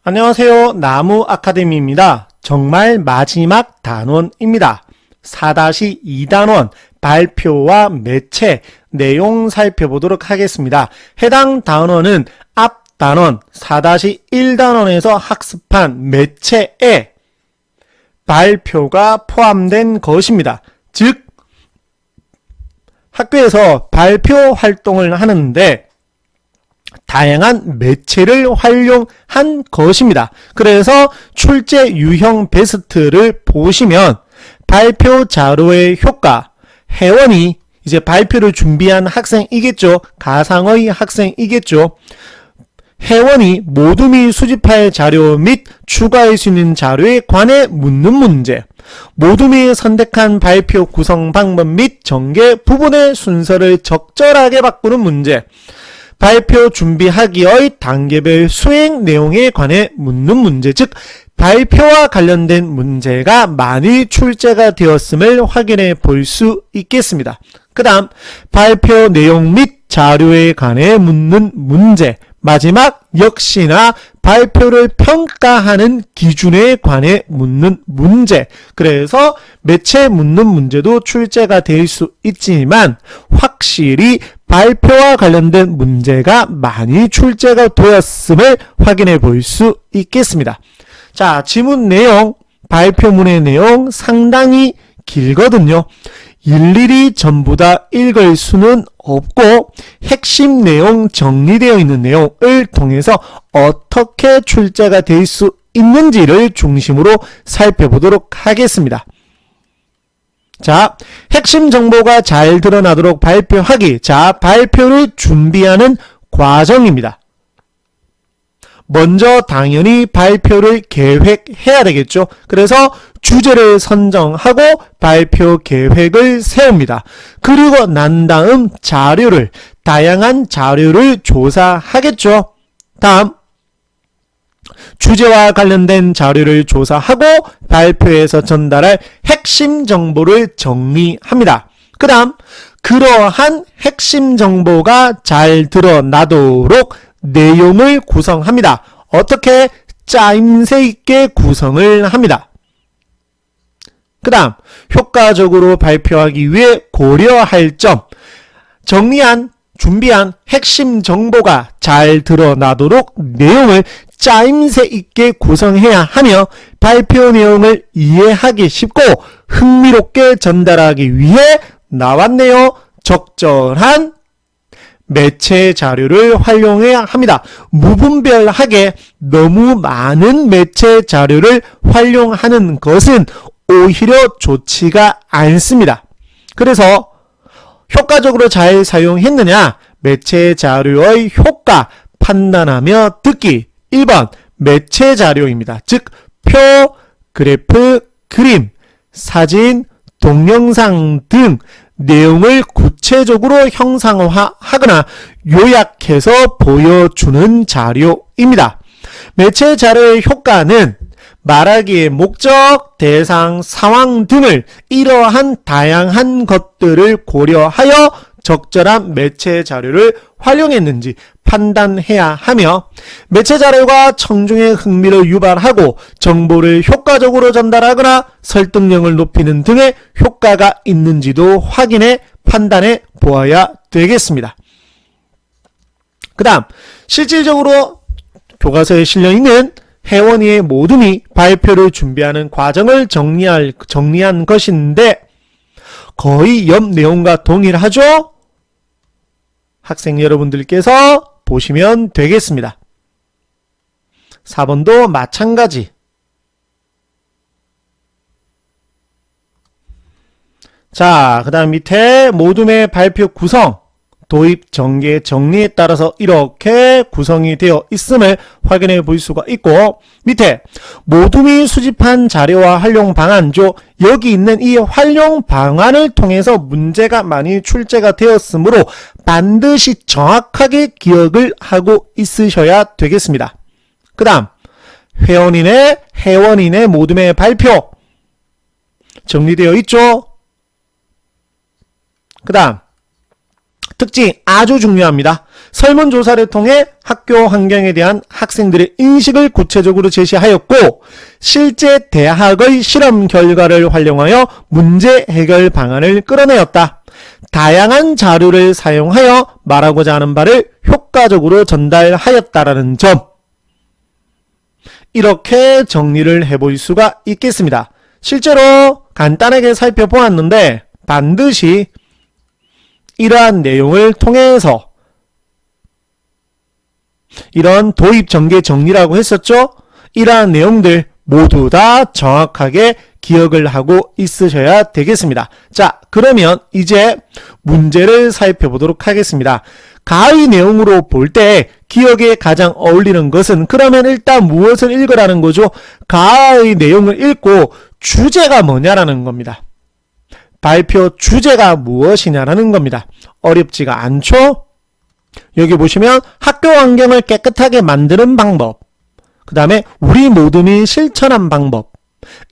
안녕하세요. 나무 아카데미입니다. 정말 마지막 단원입니다. 4-2단원 발표와 매체 내용 살펴보도록 하겠습니다. 해당 단원은 앞 단원 4-1단원에서 학습한 매체에 발표가 포함된 것입니다. 즉 학교에서 발표 활동을 하는데 다양한 매체를 활용한 것입니다. 그래서 출제 유형 베스트를 보시면 발표 자료의 효과, 회원이 이제 발표를 준비한 학생이겠죠. 가상의 학생이겠죠. 회원이 모두 및 수집할 자료 및 추가할 수 있는 자료에 관해 묻는 문제, 모두 및 선택한 발표 구성 방법 및 전개 부분의 순서를 적절하게 바꾸는 문제, 발표 준비하기의 단계별 수행 내용에 관해 묻는 문제, 즉 발표와 관련된 문제가 많이 출제가 되었음을 확인해 볼 수 있겠습니다. 그 다음 발표 내용 및 자료에 관해 묻는 문제, 마지막 역시나 발표를 평가하는 기준에 관해 묻는 문제. 그래서 매체 묻는 문제도 출제가 될 수 있지만 확실히 발표와 관련된 문제가 많이 출제가 되었음을 확인해 볼 수 있겠습니다. 자, 지문 내용, 발표문의 내용 상당히 길거든요. 일일이 전부 다 읽을 수는 없고 핵심 내용, 정리되어 있는 내용을 통해서 어떻게 출제가 될 수 있는지를 중심으로 살펴보도록 하겠습니다. 자, 핵심 정보가 잘 드러나도록 발표하기. 자, 발표를 준비하는 과정입니다. 먼저 당연히 발표를 계획해야 되겠죠. 그래서 주제를 선정하고 발표 계획을 세웁니다. 그리고 난 다음 자료를, 다양한 자료를 조사하겠죠. 다음 주제와 관련된 자료를 조사하고 발표에서 전달할 핵심 정보를 정리합니다. 그 다음 그러한 핵심 정보가 잘 드러나도록 내용을 구성합니다. 어떻게? 짜임새 있게 구성을 합니다. 그 다음 효과적으로 발표하기 위해 고려할 점, 준비한 핵심 정보가 잘 드러나도록 내용을 짜임새 있게 구성해야 하며 발표 내용을 이해하기 쉽고 흥미롭게 전달하기 위해 나왔네요. 적절한 매체 자료를 활용해야 합니다. 무분별하게 너무 많은 매체 자료를 활용하는 것은 오히려 좋지가 않습니다. 그래서 효과적으로 잘 사용했느냐? 매체 자료의 효과 판단하며 듣기. 1번 매체 자료입니다. 즉 표, 그래프, 그림, 사진, 동영상 등 내용을 구체적으로 형상화하거나 요약해서 보여주는 자료입니다. 매체 자료의 효과는 말하기의 목적, 대상, 상황 등을 이러한 다양한 것들을 고려하여 적절한 매체 자료를 활용했는지 판단해야 하며 매체 자료가 청중의 흥미를 유발하고 정보를 효과적으로 전달하거나 설득력을 높이는 등의 효과가 있는지도 확인해 판단해 보아야 되겠습니다. 그 다음 실질적으로 교과서에 실려있는 회원위의 모두 및 발표를 준비하는 과정을 정리한 것인데 거의 옆 내용과 동일하죠? 학생 여러분들께서 보시면 되겠습니다. 4번도 마찬가지. 자, 그 다음 밑에 모둠의 발표 구성, 도입, 전개, 정리에 따라서 이렇게 구성이 되어 있음을 확인해 볼 수가 있고 밑에 모둠이 수집한 자료와 활용 방안조, 여기 있는 이 활용 방안을 통해서 문제가 많이 출제가 되었으므로 반드시 정확하게 기억을 하고 있으셔야 되겠습니다. 그 다음 회원인의 모둠의 발표 정리되어 있죠. 그 다음 특징 아주 중요합니다. 설문조사를 통해 학교 환경에 대한 학생들의 인식을 구체적으로 제시하였고 실제 대학의 실험 결과를 활용하여 문제 해결 방안을 끌어내었다. 다양한 자료를 사용하여 말하고자 하는 바를 효과적으로 전달하였다라는 점, 이렇게 정리를 해볼 수가 있겠습니다. 실제로 간단하게 살펴보았는데 반드시 이러한 내용을 통해서 이런 도입 전개 정리라고 했었죠? 이러한 내용들 모두 다 정확하게 기억을 하고 있으셔야 되겠습니다. 자, 그러면 이제 문제를 살펴보도록 하겠습니다. 가의 내용으로 볼 때 기억에 가장 어울리는 것은 그러면 일단 무엇을 읽으라는 거죠? 가의 내용을 읽고 주제가 뭐냐라는 겁니다. 발표 주제가 무엇이냐라는 겁니다. 어렵지가 않죠? 여기 보시면 학교 환경을 깨끗하게 만드는 방법, 그 다음에 우리 모둠이 실천한 방법,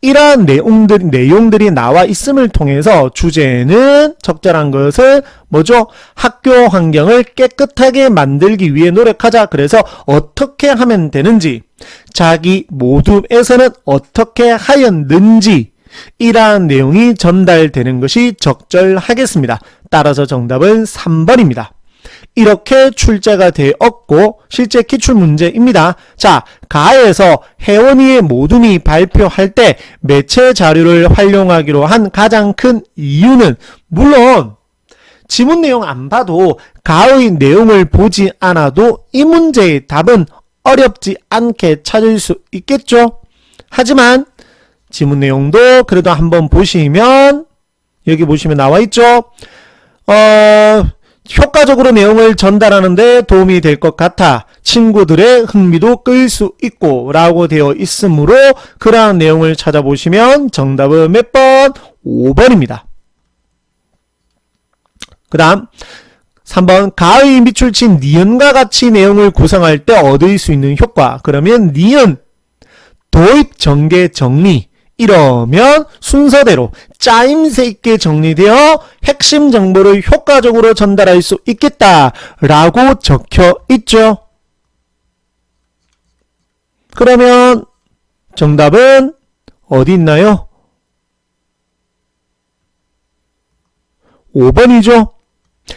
이러한 내용들이 나와 있음을 통해서 주제는 적절한 것을 뭐죠? 학교 환경을 깨끗하게 만들기 위해 노력하자. 그래서 어떻게 하면 되는지, 자기 모둠에서는 어떻게 하였는지, 이러한 내용이 전달되는 것이 적절하겠습니다. 따라서 정답은 3번입니다. 이렇게 출제가 되었고 실제 기출문제입니다. 자, 가에서 혜원이의 모둠이 발표할 때 매체 자료를 활용하기로 한 가장 큰 이유는, 물론 지문 내용 안 봐도 가의 내용을 보지 않아도 이 문제의 답은 어렵지 않게 찾을 수 있겠죠. 하지만 지문 내용도 그래도 한번 보시면 여기 보시면 나와 있죠. 효과적으로 내용을 전달하는 데 도움이 될 것 같아 친구들의 흥미도 끌 수 있고 라고 되어 있으므로 그러한 내용을 찾아보시면 정답은 몇 번? 5번입니다. 그 다음 3번 가의 밑줄친 니은과 같이 내용을 구성할 때 얻을 수 있는 효과. 그러면 니은, 도입, 전개, 정리, 이러면 순서대로 짜임새 있게 정리되어 핵심 정보를 효과적으로 전달할 수 있겠다라고 적혀 있죠. 그러면 정답은 어디 있나요? 5번이죠.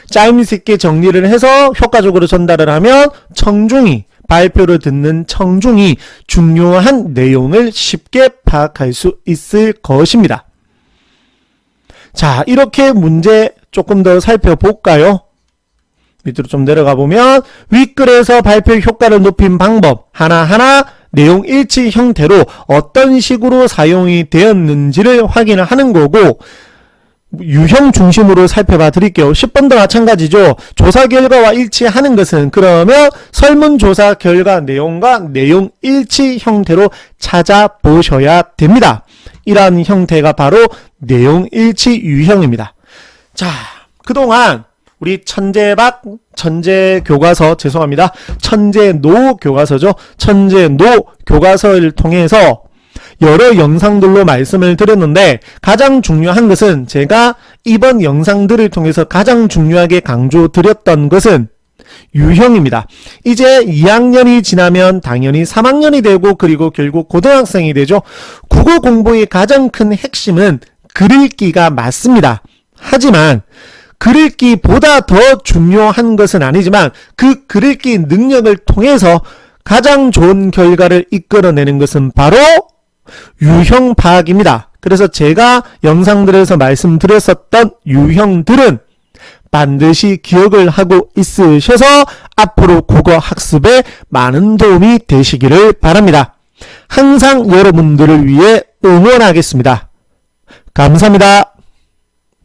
짜임새 있게 정리를 해서 효과적으로 전달을 하면 청중이, 발표를 듣는 청중이 중요한 내용을 쉽게 파악할 수 있을 것입니다. 자, 이렇게 문제 조금 더 살펴볼까요? 밑으로 좀 내려가 보면 윗글에서 발표 효과를 높인 방법 하나하나 내용 일치 형태로 어떤 식으로 사용이 되었는지를 확인을 하는 거고, 유형 중심으로 살펴봐 드릴게요. 10번도 마찬가지죠. 조사 결과와 일치하는 것은 그러면 설문조사 결과 내용과 내용 일치 형태로 찾아보셔야 됩니다. 이러한 형태가 바로 내용 일치 유형입니다. 자, 그동안 우리 천재노 교과서죠. 천재노 교과서를 통해서 여러 영상들로 말씀을 드렸는데 가장 중요한 것은 제가 이번 영상들을 통해서 가장 중요하게 강조드렸던 것은 유형입니다. 이제 2학년이 지나면 당연히 3학년이 되고 그리고 결국 고등학생이 되죠. 국어 공부의 가장 큰 핵심은 글읽기가 맞습니다. 하지만 글읽기보다 더 중요한 것은 아니지만 그 글읽기 능력을 통해서 가장 좋은 결과를 이끌어내는 것은 바로 유형 파악입니다. 그래서 제가 영상들에서 말씀드렸었던 유형들은 반드시 기억을 하고 있으셔서 앞으로 국어 학습에 많은 도움이 되시기를 바랍니다. 항상 여러분들을 위해 응원하겠습니다. 감사합니다.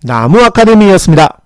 나무 아카데미였습니다.